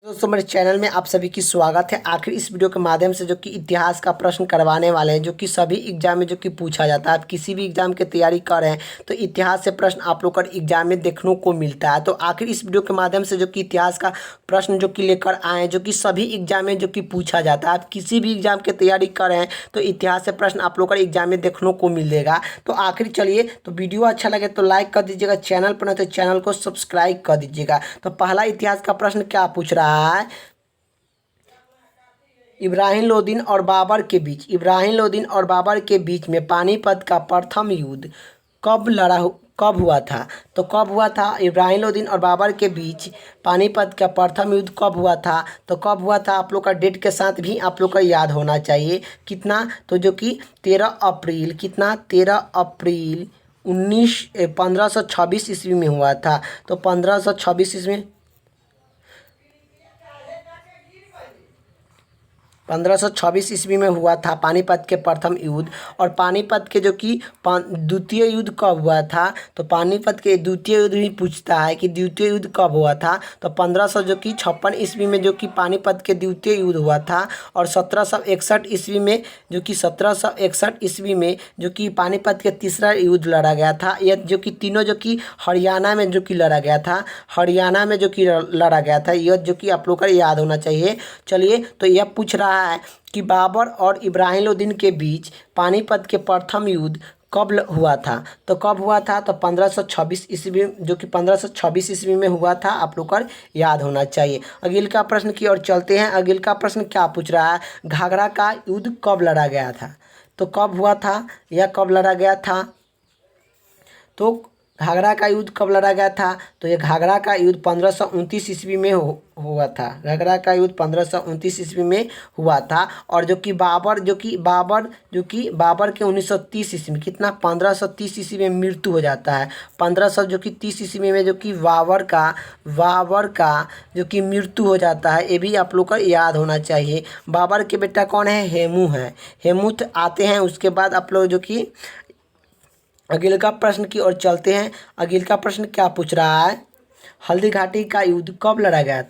दोस्तों मेरे चैनल में आप सभी की स्वागत है। आखिर इस वीडियो के माध्यम से जो कि इतिहास का प्रश्न करवाने वाले हैं, जो कि सभी एग्जाम में जो कि पूछा जाता है। आप किसी भी एग्जाम की तैयारी कर रहे हैं तो इतिहास से प्रश्न आप लोग का एग्जाम में देखने को मिलता है। तो आखिर इस वीडियो के माध्यम से जो कि इतिहास का प्रश्न जो कि लेकर आए हैं, जो कि सभी एग्जाम में जो कि पूछा जाता है। आप किसी भी एग्जाम की तैयारी कर रहे हैं तो इतिहास से प्रश्न आप लोग का एग्जाम में देखने को मिलेगा। तो आखिर चलिए, तो वीडियो अच्छा लगे तो लाइक कर दीजिएगा, चैनल पर नहीं तो चैनल को सब्सक्राइब कर दीजिएगा। तो पहला इतिहास का प्रश्न क्या पूछ रहा है, इब्राहिम लोदीन और बाबर के बीच में पानीपत का प्रथम युद्ध कब हुआ था। तो कब हुआ था इब्राहिम लोदीन और बाबर के बीच पानीपत का प्रथम युद्ध कब हुआ था। तो कब हुआ था आप लोग का डेट के साथ भी आप लोग का याद होना चाहिए। कितना, तो जो कि 13 अप्रैल 1526 ईस्वी में हुआ था। तो 1526 ईस्वी 1526 ईस्वी में हुआ था पानीपत के प्रथम युद्ध। और पानीपत के जो कि द्वितीय युद्ध कब हुआ था। तो पानीपत के द्वितीय युद्ध भी पूछता है कि द्वितीय युद्ध कब हुआ था। तो 1556 ईस्वी में जो कि पानीपत के द्वितीय युद्ध हुआ था। और 1761 ईस्वी में जो कि पानीपत के तीसरा युद्ध लड़ा गया था। यह जो कि तीनों जो कि हरियाणा में जो कि लड़ा गया था, यह जो कि आप लोग का याद होना चाहिए। चलिए, तो यह पूछ रहा है कि बाबर और इब्राहिम लोदीन के बीच पानीपत के प्रथम युद्ध कब हुआ था। तो कब हुआ था, तो 1526 ईस्वी, जो कि 1526 ईस्वी में हुआ था। आप लोग का याद होना चाहिए। अगले का प्रश्न की ओर चलते हैं। अगले का प्रश्न क्या पूछ रहा है, घाघरा का युद्ध कब लड़ा गया था। तो कब हुआ था, यह कब लड़ा गया था। तो घाघरा का युद्ध कब लड़ा गया था। तो ये घाघरा का युद्ध 1529 ईस्वी में हुआ था। घाघरा का युद्ध 1529 ईस्वी में हुआ था। और जो कि बाबर के 1930 ईस्वी में, कितना, 1530 ईस्वी में मृत्यु हो जाता है। 1530 ईस्वी में जो कि बाबर का जो कि मृत्यु हो जाता है। ये भी आप लोग का याद होना चाहिए। बाबर के बेटा कौन है, हेमूत आते हैं। उसके बाद आप लोग जो कि अगले का प्रश्न की ओर चलते हैं। अगले का प्रश्न क्या पूछ रहा है, हल्दी घाटी का युद्ध कब लड़ा गया।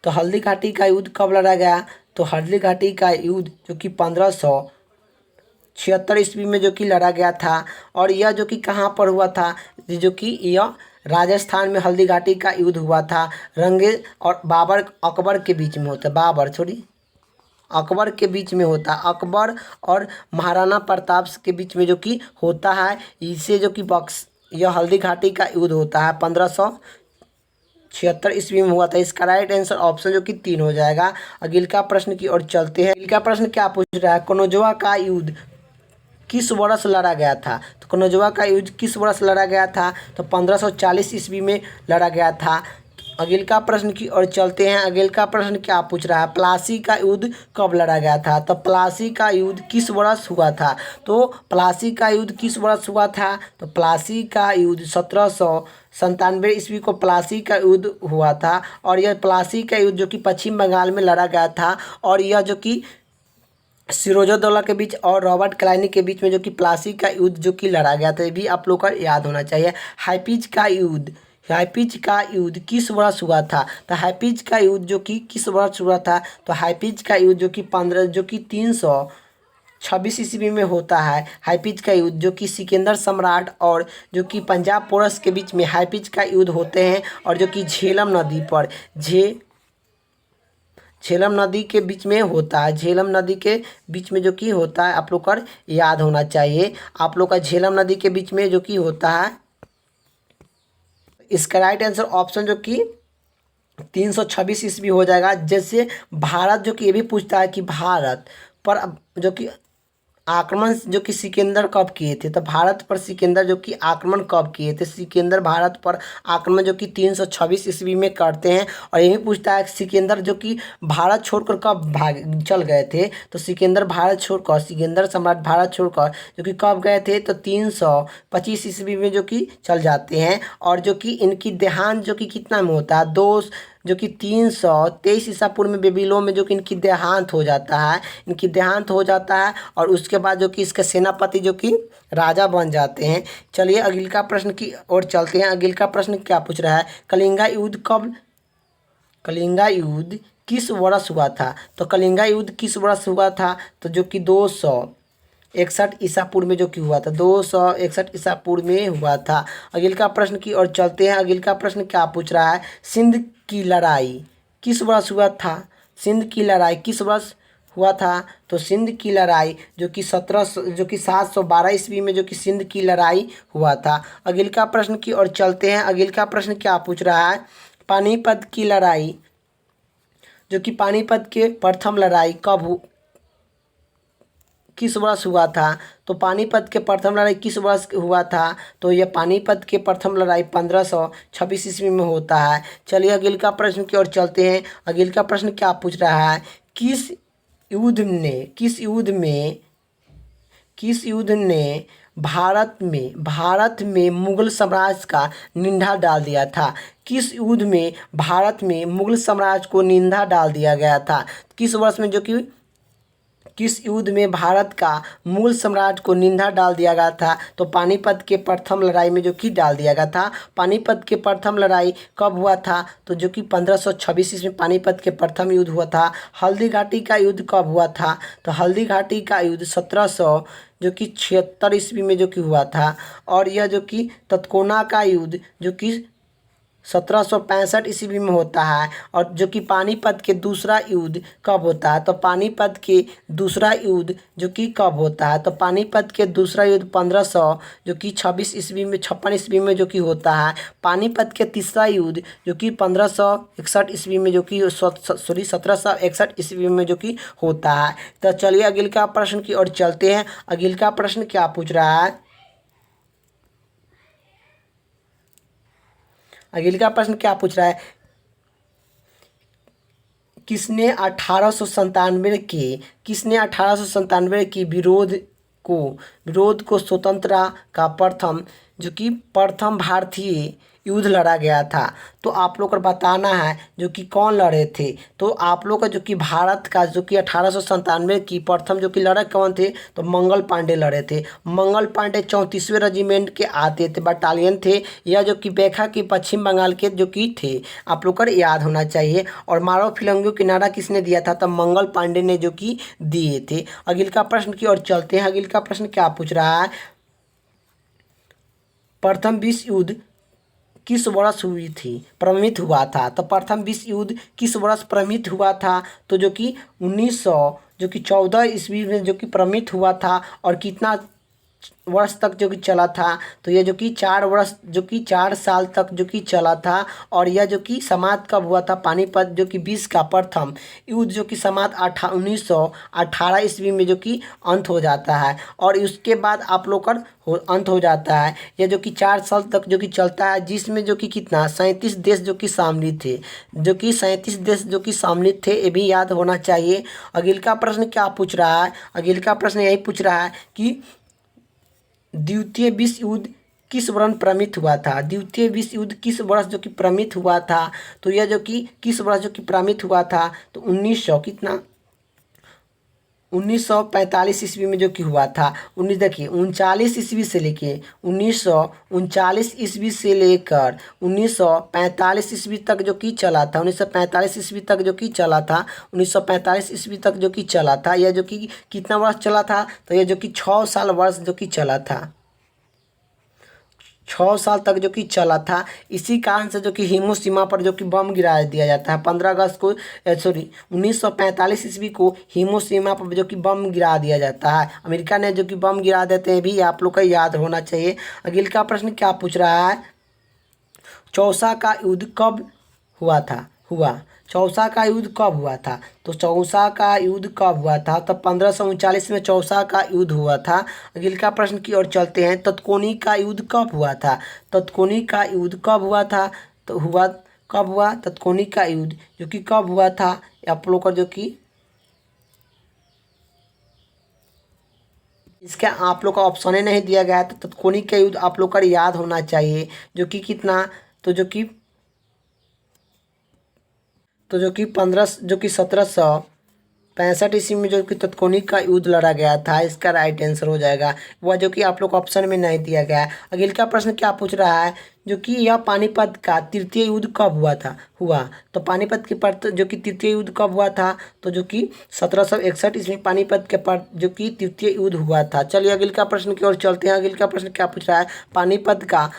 तो हल्दी घाटी का युद्ध कब लड़ा गया। तो हल्दी घाटी का युद्ध जो कि 1576 ईस्वी में जो कि लड़ा गया था। और यह जो कि कहाँ पर हुआ था, जो कि यह राजस्थान में हल्दी घाटी का युद्ध हुआ था। रंगेज और अकबर के बीच में होता है। अकबर के बीच में होता है। अकबर और महाराणा प्रताप के बीच में जो कि होता है। इसे जो कि यह हल्दी घाटी का युद्ध होता है 1576 ईस्वी में हुआ था। इसका राइट आंसर ऑप्शन जो कि 3 हो जाएगा। अगले का प्रश्न की ओर चलते हैं। अगले का प्रश्न क्या पूछ रहा है, कनौजवा का युद्ध किस वर्ष लड़ा गया था। तो कनौजवा का युद्ध किस वर्ष लड़ा गया था। तो 1540 ईस्वी में लड़ा गया था। अगले का प्रश्न की ओर चलते हैं। अगले का प्रश्न क्या पूछ रहा है, प्लासी का युद्ध कब लड़ा गया था। तो प्लासी का युद्ध किस वर्ष हुआ था। तो प्लासी का युद्ध किस वर्ष हुआ था। तो प्लासी का युद्ध 1797 ईस्वी को प्लासी का युद्ध हुआ था। और यह प्लासी का युद्ध जो कि पश्चिम बंगाल में लड़ा गया था। और यह जो कि सिरोजोदौला के बीच और रॉबर्ट क्लाइनी के बीच में जो कि प्लासी का युद्ध जो कि लड़ा गया था। ये भी आप लोग का याद होना चाहिए। हाइपीज का युद्ध किस वर्ष हुआ था। तो हाइपीज का युद्ध जो कि किस वर्ष हुआ था। तो हाइपीज का युद्ध जो कि 326 ईस्वी में होता है। हाइपीज का युद्ध जो कि सिकंदर सम्राट और जो कि पंजाब पोरस के बीच में हाइपीज का युद्ध होते हैं। और जो कि झेलम नदी के बीच में होता है। झेलम नदी के बीच में जो कि होता है, आप लोग का याद होना चाहिए। आप लोग का झेलम नदी के बीच में जो कि होता है। इसका राइट आंसर ऑप्शन जो कि 326 ईस्वी हो जाएगा। जैसे भारत जो कि ये भी पूछता है कि भारत पर जो कि आक्रमण जो कि सिकंदर कब किए थे। तो भारत पर सिकंदर जो कि आक्रमण कब किए थे। सिकंदर भारत पर आक्रमण जो कि 326 ईस्वी में करते हैं। और यही पूछता है सिकंदर जो कि भारत छोड़कर कब चल गए थे। तो सिकंदर सम्राट भारत छोड़कर जो कि कब गए थे। तो 325 ईस्वी में जो कि चल जाते हैं। और जो कि इनकी देहांत जो कि कितना में होता है, जो कि 323 ईसा पूर्व में बेबीलोन में जो कि इनकी देहांत हो जाता है। और उसके बाद जो कि इसके सेनापति जो कि राजा बन जाते हैं। चलिए अगले का प्रश्न की ओर चलते हैं। अगले का प्रश्न क्या पूछ रहा है, कलिंगा युद्ध कलिंगा युद्ध किस वर्ष हुआ था? तो कलिंगा युद्ध किस वर्ष हुआ था? तो जो कि 261 ईसा पूर्व में जो कि हुआ था, 261 ईसा पूर्व में हुआ था। अगले का प्रश्न की ओर चलते हैं। अगले का प्रश्न क्या पूछ रहा है? सिंध की लड़ाई किस वर्ष हुआ था? सिंध की लड़ाई किस वर्ष हुआ था? तो सिंध की लड़ाई जो कि 712 ईस्वी में जो कि सिंध की लड़ाई हुआ था। अगले का प्रश्न की ओर चलते हैं। अगले का प्रश्न क्या पूछ रहा है? पानीपत की लड़ाई जो कि पानीपत के प्रथम लड़ाई किस वर्ष हुआ था? तो पानीपत के प्रथम लड़ाई किस वर्ष हुआ था? तो यह पानीपत के प्रथम लड़ाई 1526 ईस्वी में होता है। चलिए अगले का प्रश्न की ओर चलते हैं। अगले का प्रश्न क्या पूछ रहा है? किस युद्ध ने भारत में मुगल साम्राज्य का निंदा डाल दिया था? किस युद्ध में भारत में मुगल साम्राज्य को निंदा डाल दिया गया था? किस वर्ष में जो कि किस युद्ध में भारत का मुगल साम्राज्य को निंदा डाल दिया गया था? तो पानीपत के प्रथम लड़ाई में जो कि डाल दिया गया था। पानीपत के प्रथम लड़ाई कब हुआ था? तो जो कि 1526 ईस्वी में पानीपत के प्रथम युद्ध हुआ था। हल्दी घाटी का युद्ध कब हुआ था? तो हल्दी घाटी का युद्ध 1776 ईस्वी में जो कि हुआ था। और यह जो कि तत्कोना का युद्ध जो कि 1765 ईस्वी में होता है। और जो कि पानीपत के दूसरा युद्ध कब होता है? तो पानीपत के दूसरा युद्ध जो कि कब होता है? तो पानीपत के दूसरा युद्ध 56 ईस्वी में जो कि होता है। पानीपत के तीसरा युद्ध जो कि 1561 ईस्वी में जो कि 1761 ईस्वी में जो कि होता है। तो चलिए अगले का प्रश्न की ओर चलते हैं। अगले का प्रश्न क्या पूछ रहा है? अगले का प्रश्न क्या पूछ रहा है? किसने 1897 के विरोध को स्वतंत्रता का प्रथम भारतीय युद्ध लड़ा गया था? तो आप लोग को बताना है जो कि कौन लड़े थे। तो आप लोग का जो कि भारत का जो कि 1897 की प्रथम जो कि लड़े कौन थे? तो मंगल पांडे लड़े थे। मंगल पांडे 34वें रेजिमेंट के आते थे, बटालियन थे। यह जो कि बेखा की पश्चिम बंगाल के जो कि थे, आप लोग को याद होना चाहिए। और मारो फिलंगियों की नारा किसने दिया था? तो मंगल पांडे ने जो कि दिए थे। अगले का प्रश्न की ओर चलते हैं। अगले का प्रश्न क्या पूछ रहा है? प्रथम विश्व युद्ध किस वर्ष प्रमित हुआ था? तो प्रथम विश्व युद्ध किस वर्ष प्रमित हुआ था? तो जो कि 1914 ईस्वी में जो कि प्रमित हुआ था। और कितना वर्ष तक जो कि चला था? तो यह जो कि 4 साल तक जो कि चला था। और यह जो कि समाप्त कब हुआ था? पानीपत जो कि विश्व का प्रथम युद्ध जो कि समाप्त 1918 ईस्वी में जो कि अंत हो जाता है। और उसके बाद आप लोग का अंत हो जाता है। यह जो कि 4 साल तक जो कि चलता है, जिसमें जो कि कितना 37 देश जो कि सम्मिलित थे, ये भी याद होना चाहिए। अगले का प्रश्न क्या पूछ रहा है? अगले का प्रश्न यही पूछ रहा है कि द्वितीय विश्व युद्ध किस वर्ष प्रमित हुआ था? द्वितीय विश्व युद्ध किस वर्ष जो कि प्रमित हुआ था? तो यह जो कि किस वर्ष जो कि प्रमित हुआ था? तो 1945 ईस्वी में जो कि हुआ था। 1939 ईस्वी से लेके 1939 ईस्वी से लेकर 1945 ईस्वी तक जो कि चला था। 1945 ईस्वी तक जो कि चला था। 1945 ईस्वी तक जो कि चला था। यह जो कि कितना वर्ष चला था? तो यह जो कि 6 साल वर्ष जो कि चला था। 6 साल तक जो कि चला था। इसी कारण से जो कि हिरोशिमा पर जो कि बम गिरा दिया जाता है। 15 अगस्त को 1945 ईस्वी को हिरोशिमा पर जो कि बम गिरा दिया जाता है। अमेरिका ने जो कि बम गिरा देते हैं, भी आप लोग का याद होना चाहिए। अगले का प्रश्न क्या पूछ रहा है? चौसा का युद्ध कब हुआ था? चौसा का युद्ध कब हुआ था? तो चौसा का युद्ध कब हुआ था? तो 1539 में चौसा का युद्ध हुआ था। अगले का प्रश्न की ओर चलते हैं। तत्कोनी का युद्ध कब हुआ था? तत्कोनी का युद्ध कब हुआ था? तो कब हुआ तत्कोनी का युद्ध जो कि कब हुआ था? आप लोग का जो कि इसका आप लोग का ऑप्शन ही नहीं दिया गया है। तो तत्कोनी का युद्ध आप लोग का याद होना चाहिए जो कि कितना, तो जो कि 1700 65 ईस्वी में जो कि तत्कोनी का युद्ध लड़ा गया था, इसका राइट आंसर हो जाएगा वह, जो कि आप लोग ऑप्शन में नहीं दिया गया है। अगले का प्रश्न क्या पूछ रहा है, जो कि यह पानीपत का तृतीय युद्ध कब हुआ। तो पानीपत के पर जो कि तृतीय युद्ध कब हुआ था, तो जो कि 1761 ईस्वी पानीपत के पर जो कि तृतीय युद्ध हुआ था। चलिए अगले का प्रश्न की ओर चलते हैं। अगले का प्रश्न क्या पूछ रहा है, पानीपत का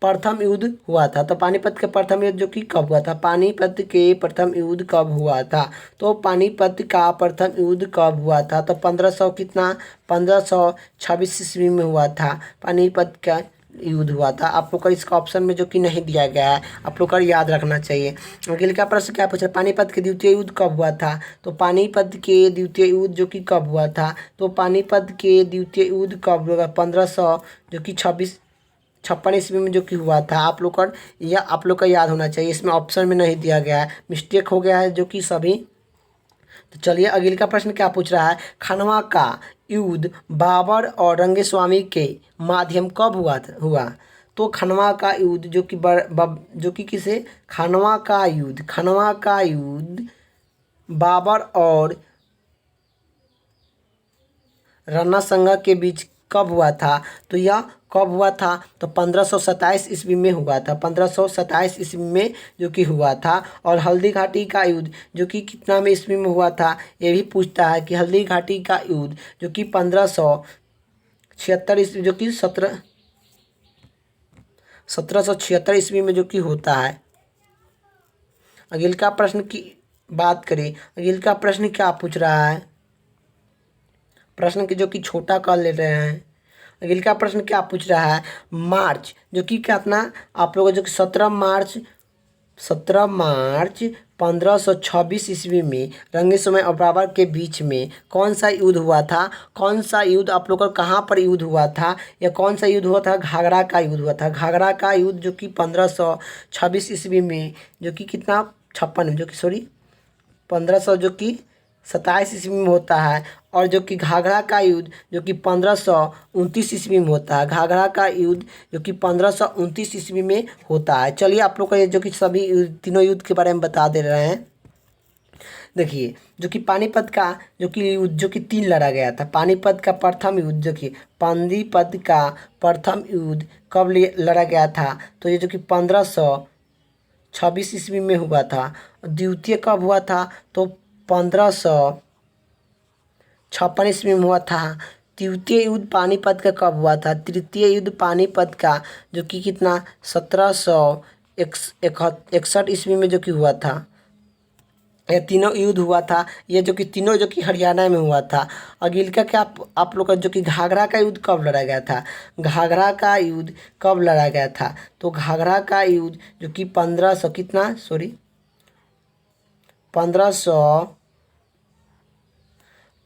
प्रथम युद्ध हुआ था। तो पानीपत के प्रथम युद्ध जो कि कब हुआ था, पानीपत के प्रथम युद्ध कब हुआ था। तो पानीपत का प्रथम युद्ध कब हुआ था, तो 1500 कितना 1526 ईस्वी में हुआ था पानीपत का युद्ध हुआ था। आप लोग का इसका ऑप्शन में जो कि नहीं दिया गया है, आप लोग का याद रखना चाहिए। अगले का प्रश्न क्या पूछा, पानीपत के द्वितीय युद्ध कब हुआ था। तो पानीपत के द्वितीय युद्ध जो कि कब हुआ था, तो पानीपत के द्वितीय युद्ध कब हुआ, 1500 जो कि 56 ईस्वी में जो कि हुआ था। आप लोग का यह आप लोग का याद होना चाहिए, इसमें ऑप्शन में नहीं दिया गया है, मिस्टेक हो गया है जो कि सभी। तो चलिए अगले का प्रश्न क्या पूछ रहा है, खनवा का युद्ध बाबर और रंगस्वामी के माध्यम कब हुआ। तो खनवा का युद्ध जो कि जो कि किसे, खनवा का युद्ध बाबर और राणा संगा के बीच कब हुआ था। तो यह कब हुआ था, तो 1527 ईस्वी में हुआ था, 1527 ईस्वी में जो कि हुआ था। और हल्दी घाटी का युद्ध जो कि कितना में ईस्वी में हुआ था, ये भी पूछता है कि हल्दी घाटी का युद्ध जो कि 1576 ईस्वी जो कि 1776 ईस्वी में जो कि होता है। अगले का प्रश्न की बात करें, अगले का प्रश्न क्या पूछ रहा है, प्रश्न की जो कि छोटा कर ले रहे हैं। अगले का प्रश्न क्या पूछ रहा है, मार्च जो कि कितना आप लोगों जो कि 17 मार्च 1526 ईस्वी में रंगस्वामी और बाबर के बीच में कौन सा युद्ध हुआ था। कौन सा युद्ध आप लोग का कहाँ पर युद्ध हुआ था, या कौन सा युद्ध हुआ था, घाघरा का युद्ध हुआ था। घाघरा का युद्ध जो कि 1526 ईस्वी में जो कि कितना 56 जो कि 1500 जो कि 27 ईस्वी में होता है। और जो कि घाघरा का युद्ध जो कि 1529 ईस्वी में होता है। घाघरा का युद्ध जो कि 1529 ईस्वी में होता है। चलिए आप लोग का ये जो कि सभी तीनों युद्ध के बारे में बता दे रहे हैं। देखिए जो कि पानीपत का जो कि युद्ध जो कि 3 लड़ा गया था। पानीपत का प्रथम युद्ध जो कि पानीपत का प्रथम युद्ध कब लड़ा गया था, तो ये जो कि 1526 ईस्वी में हुआ था। द्वितीय कब हुआ था, तो 1556 ईस्वी में हुआ था। तृतीय युद्ध पानीपत का कब हुआ था, तृतीय युद्ध पानीपत का जो कि कितना 1761 ईस्वी में जो कि हुआ था। ये तीनों युद्ध हुआ था, ये जो कि तीनों जो कि हरियाणा में हुआ था। अगले का क्या आप लोग का जो कि घाघरा का युद्ध कब लड़ा गया था। घाघरा का युद्ध कब लड़ा गया था, तो घाघरा का युद्ध जो कि 1500 कितना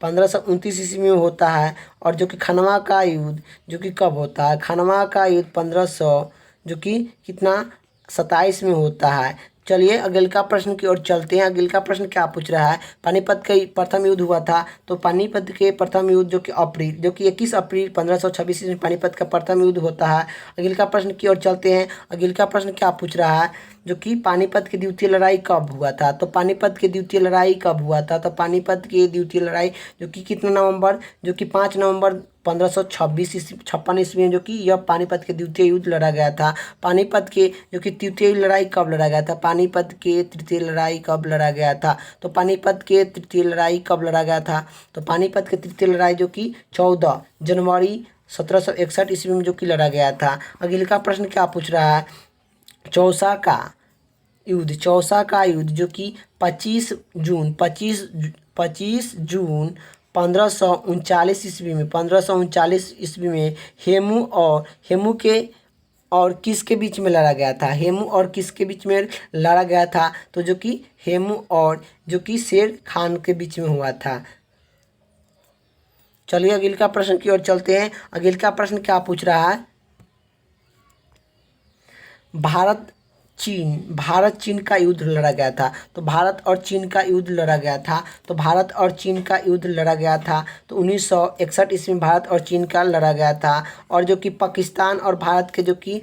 1529 ईस्वी में होता है। और जो कि खनवा का युद्ध जो कि कब होता है, खनवा का युद्ध 1500 जो कि कितना 27 में होता है। चलिए अगले का प्रश्न की ओर चलते हैं। अगले का प्रश्न क्या पूछ रहा है, पानीपत का प्रथम युद्ध हुआ था। तो पानीपत के प्रथम युद्ध जो कि 21 अप्रैल 1526 में पानीपत का प्रथम युद्ध होता है। अगले का प्रश्न की ओर चलते हैं। अगले का प्रश्न क्या पूछ रहा है, जो कि पानीपत की द्वितीय लड़ाई कब हुआ था। तो पानीपत की द्वितीय लड़ाई कब हुआ था, तो पानीपत की द्वितीय लड़ाई जो कि कितना नवंबर जो कि 5 नवंबर 1556 ईस्वी में जो कि यह पानीपत के द्वितीय युद्ध लड़ा गया था। पानीपत के जो कि तृतीय लड़ाई कब लड़ा गया था, पानीपत के तृतीय लड़ाई कब लड़ा गया था। तो पानीपत के तृतीय लड़ाई कब लड़ा गया था, तो पानीपत के तृतीय लड़ाई जो कि 14 जनवरी 1761 ईस्वी में जो कि लड़ा गया था। अगले का प्रश्न क्या पूछ रहा है, चौसा का युद्ध जो कि 25 जून 1539 ईस्वी में हेमू के और किसके बीच में लड़ा गया था। हेमू और किसके बीच में लड़ा गया था, तो जो कि हेमू और जो कि शेर खान के बीच में हुआ था। चलिए अगले का प्रश्न की ओर चलते हैं। अगले का प्रश्न क्या पूछ रहा है, भारत चीन का युद्ध लड़ा गया था। तो भारत और चीन का युद्ध लड़ा गया था। तो भारत और चीन का युद्ध लड़ा गया था, तो 1961 ईस्वी में भारत और चीन का लड़ा गया था। और जो कि पाकिस्तान और भारत के जो कि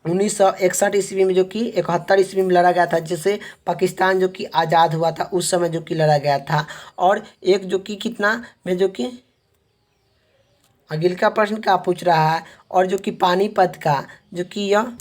1961 ईस्वी में जो कि 71 ईस्वी में लड़ा गया था, जिससे पाकिस्तान जो कि आज़ाद हुआ था उस समय जो कि लड़ा गया था। और एक जो कि कितना में जो कि अगिल का प्रश्न क्या पूछ रहा है, और जो कि पानीपत का जो कि यह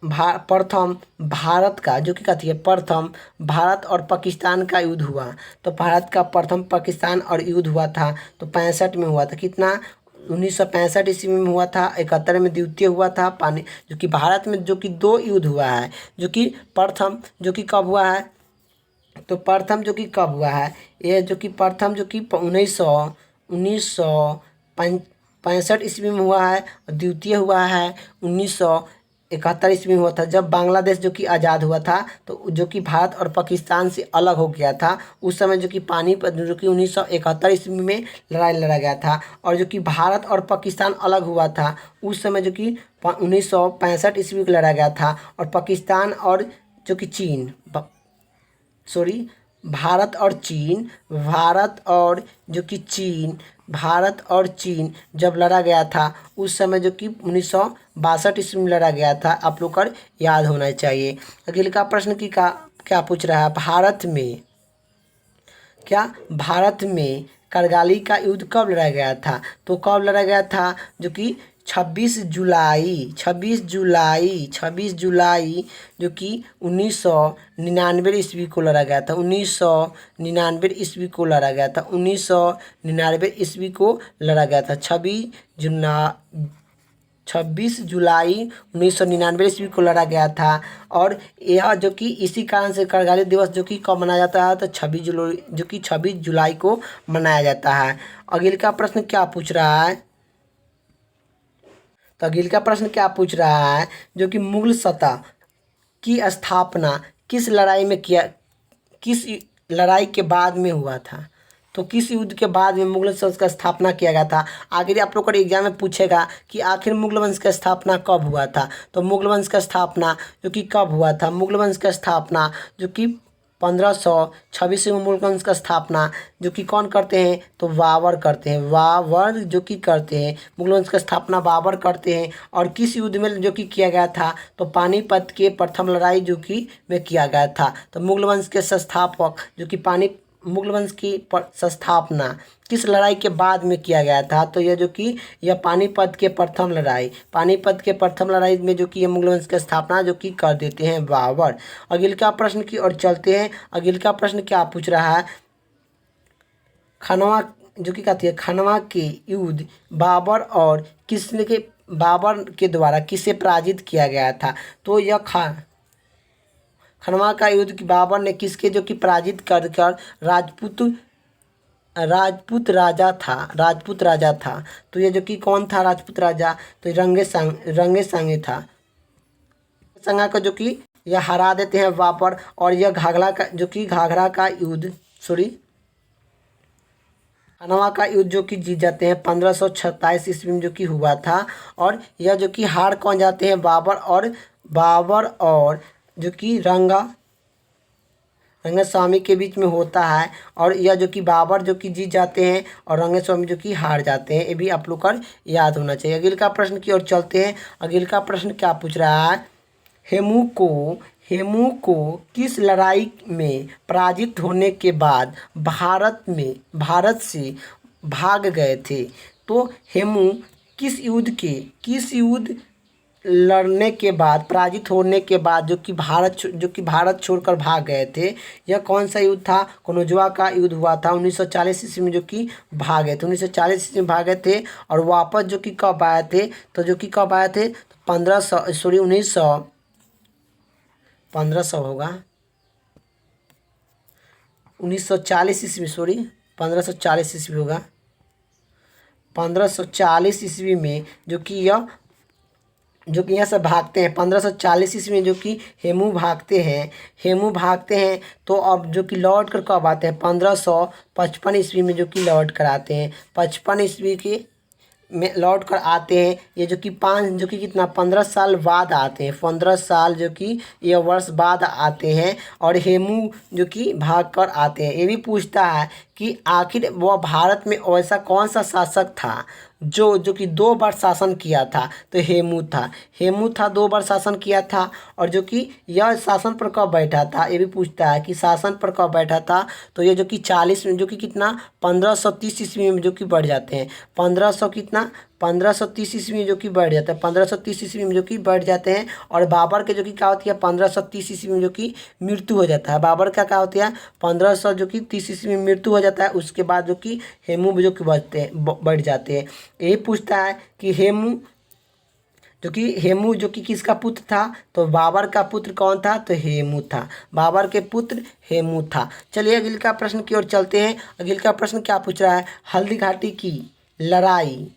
प्रथम भारत का जो कि कहती है प्रथम भारत और पाकिस्तान का युद्ध हुआ। तो भारत का प्रथम पाकिस्तान और युद्ध हुआ था तो 65 में हुआ था। कितना 1965 ईस्वी में हुआ था। 71 में द्वितीय हुआ था पानी जो कि भारत में जो कि 2 युद्ध हुआ है। जो कि प्रथम जो कि कब हुआ है, तो प्रथम जो कि कब हुआ है, ये जो कि प्रथम जो कि 1965 ईस्वी में हुआ है। और द्वितीय हुआ है 1971 ईस्वी में हुआ था, जब बांग्लादेश जो कि आज़ाद हुआ था। तो जो कि भारत और पाकिस्तान से अलग हो गया था उस समय जो कि पानीपत जो कि 1971 ईस्वी में लड़ाई लड़ा गया था। और जो कि भारत और पाकिस्तान अलग हुआ था उस समय जो कि 1965 ईस्वी को लड़ा गया था। और पाकिस्तान और जो कि चीन भारत और चीन भारत और चीन जब लड़ा गया था उस समय जो कि 1962 ईस्वी में लड़ा गया था। आप लोग को याद होना चाहिए। अगले का प्रश्न की क्या पूछ रहा है, भारत में करगिल का युद्ध कब लड़ा गया था। तो कब लड़ा गया था, जो कि 26 जुलाई जो कि 1999 ईस्वी को लड़ा गया था। 1999 ईस्वी को लड़ा गया था। 1999 ईस्वी को लड़ा गया था। 26 जुलाई 1999 ईस्वी को लड़ा गया था। और यह जो कि इसी कारण से करगिल दिवस जो कि कब मनाया जाता है, तो 26 जुलाई को मनाया जाता है। अगले का प्रश्न क्या पूछ रहा है, तो अगले का प्रश्न क्या पूछ रहा है, जो कि मुगल सत्ता की स्थापना किस लड़ाई के बाद में हुआ था। तो किस युद्ध के बाद में मुगल वंश का स्थापना किया गया था। आखिर आप लोग को एग्जाम में पूछेगा कि आखिर मुगल वंश का स्थापना कब हुआ था। तो मुगल वंश का स्थापना जो कि कब हुआ था, मुगल वंश का स्थापना जो कि 1526 में मुगल वंश का स्थापना जो कि कौन करते हैं, तो बाबर करते हैं। बाबर जो कि करते हैं मुगल वंश का स्थापना बाबर करते हैं। और किस युद्ध में जो कि किया गया था, तो पानीपत के प्रथम लड़ाई जो कि में किया गया था। तो मुगल वंश के संस्थापक जो कि मुगल वंश की संस्थापना किस लड़ाई के बाद में किया गया था, तो यह पानीपत के प्रथम लड़ाई में जो कि ये मुगल वंश की स्थापना जो कि कर देते हैं बाबर। अगले का प्रश्न की ओर चलते हैं। अगले का प्रश्न क्या पूछ रहा है, खनवा जो कि कहती है खनवा के युद्ध बाबर के द्वारा किसे पराजित किया गया था। तो यह खनवा का युद्ध की बाबर ने किसके जो कि पराजित कर राजपूत राजा था। तो ये जो कि कौन था राजपूत राजा, तो रंगे संगे था। संगा को जो कि यह हरा देते हैं बाबर। और यह घाघरा का युद्ध खनवा का युद्ध जो कि जीत जाते हैं 1527 ईस्वी में जो कि हुआ था। और यह जो कि हार कौन जाते हैं, बाबर और जो कि रंगस्वामी के बीच में होता है। और यह जो कि बाबर जो कि जीत जाते हैं और रंगस्वामी जो कि हार जाते हैं। ये भी आप लोग का याद होना चाहिए। अगले का प्रश्न की ओर चलते हैं। अगले का प्रश्न क्या पूछ रहा है, हेमू को किस लड़ाई में पराजित होने के बाद भारत से भाग गए थे। तो हेमू किस युद्ध लड़ने के बाद, पराजित होने के बाद जो कि भारत छोड़कर भाग गए थे। यह कौन सा युद्ध था, कनौजवा का युद्ध हुआ था 1940 ईस्वी में जो कि भाग गए थे। 1940 ईस्वी में भागे थे और वापस जो कि कब आए थे, तो 1500 होगा 1940 ईस्वी 1540 ईस्वी होगा। 1540 ईस्वी में जो कि यहाँ से भागते हैं। 1540 ईस्वी में जो कि हेमू भागते हैं। तो अब जो कि लौट कर कब आते हैं, 1555 ईस्वी में जो कि लौट कर आते हैं। 55 ईस्वी के में लौट कर आते हैं। ये जो कि 15 साल बाद आते हैं। 15 साल जो कि ये वर्ष बाद आते हैं। और हेमू जो कि भाग कर आते हैं। ये भी पूछता है कि आखिर वह भारत में वैसा कौन सा शासक था जो कि 2 बार शासन किया था। तो हेमू था 2 बार शासन किया था। और जो कि यह शासन पर कब बैठा था, ये भी पूछता है कि शासन पर कब बैठा था। तो ये जो कि 40 में, जो कि कितना 1530 ईस्वी में जो कि बढ़ जाते हैं, 1500 कितना 1530 ईस्वी में जो कि बढ़ जाता है, 1530 ईस्वी में जो कि बढ़ जाते हैं। और बाबर के जो कि क्या होती है 1530 ईस्वी में जो कि मृत्यु हो जाता है। बाबर का क्या होती है 1500 जो कि 30 ईस्वी में मृत्यु हो जाता है। उसके बाद जो कि हेमू जो कि बढ़ जाते हैं। यही पूछता है कि हेमू जो कि किसका पुत्र था। तो बाबर का पुत्र कौन था, तो हेमू था। बाबर के पुत्र हेमू था। चलिए अगले का प्रश्न की ओर चलते हैं। अगले का प्रश्न क्या पूछ रहा है, हल्दी घाटी की लड़ाई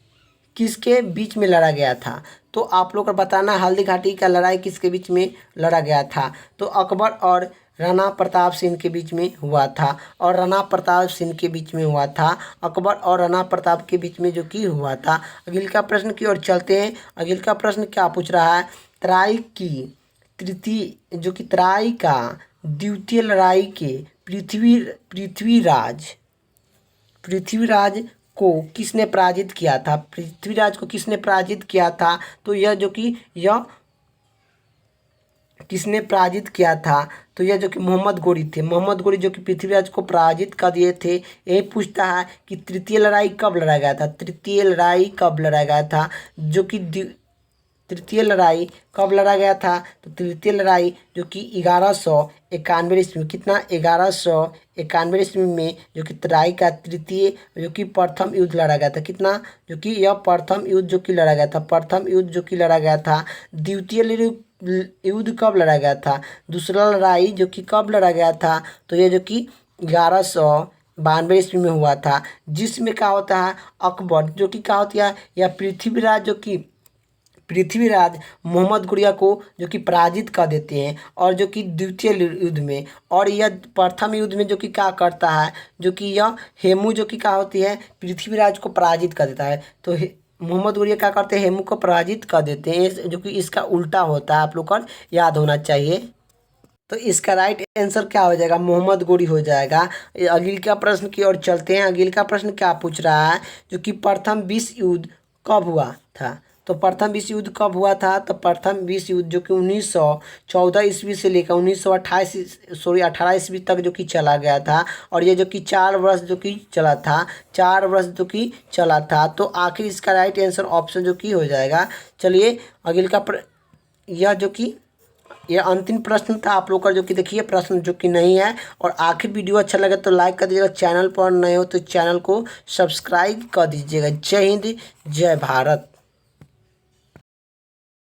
किसके बीच में लड़ा गया था। तो आप लोग को बताना हल्दी घाटी का लड़ाई किसके बीच में लड़ा गया था। तो अकबर और राणा प्रताप सिंह के बीच में हुआ था। और राणा प्रताप सिंह के बीच में हुआ था, अकबर और राणा प्रताप के बीच में जो कि हुआ था। अगले का प्रश्न की ओर चलते हैं। अगले का प्रश्न क्या पूछ रहा है, तराई का द्वितीय लड़ाई के पृथ्वीराज को किसने पराजित किया था। पृथ्वीराज को किसने पराजित किया था। तो यह किसने पराजित किया था। तो यह जो कि मोहम्मद गोरी थे। मोहम्मद गोरी जो कि पृथ्वीराज को पराजित कर दिए थे। यही पूछता है कि तृतीय लड़ाई कब लड़ा गया था। तृतीय लड़ाई कब लड़ा गया था, जो कि तृतीय लड़ाई कब लड़ा गया था। तो तृतीय लड़ाई जो कि 1191 ईस्वी में, कितना 1191 ईस्वी में जो कि तराई का तृतीय जो कि प्रथम युद्ध लड़ा गया था। कितना, जो कि यह प्रथम युद्ध जो कि लड़ा गया था, प्रथम युद्ध जो कि लड़ा गया था। द्वितीय युद्ध कब लड़ा गया था, दूसरा लड़ाई जो कि कब लड़ा गया था। तो ये जो कि 1192 ईस्वी में हुआ था, जिसमें क्या होता है अकबर जो कि क्या होती है या पृथ्वीराज मोहम्मद गुड़िया को जो कि पराजित कर देते हैं। और जो कि द्वितीय युद्ध में, और यह प्रथम युद्ध में जो कि क्या करता है, जो कि यह हेमू जो कि क्या होती है पृथ्वीराज को पराजित कर देता है। तो मोहम्मद गुड़िया क्या करते हैं, हेमू को पराजित कर देते हैं, जो कि इसका उल्टा होता है, आप लोग को याद होना चाहिए। तो इसका राइट आंसर क्या हो जाएगा, मोहम्मद गोरी हो जाएगा। अगले का प्रश्न की ओर चलते हैं। अगले का प्रश्न क्या पूछ रहा है, जो कि प्रथम विश्व युद्ध कब हुआ था। तो प्रथम विश्व युद्ध कब हुआ था। तो प्रथम विश्व युद्ध जो कि 1914 ईस्वी से लेकर 18 ईस्वी तक जो कि चला गया था। और ये जो कि 4 वर्ष जो कि चला था, 4 वर्ष जो कि चला था। तो आखिर इसका राइट आंसर ऑप्शन जो कि हो जाएगा। चलिए अगले का यह अंतिम प्रश्न था आप लोग का, जो कि देखिए प्रश्न जो कि नहीं है। और आखिर वीडियो अच्छा लगे तो लाइक कर दीजिएगा, चैनल पर नए हो तो चैनल को सब्सक्राइब कर दीजिएगा। जय हिंद, जय भारत।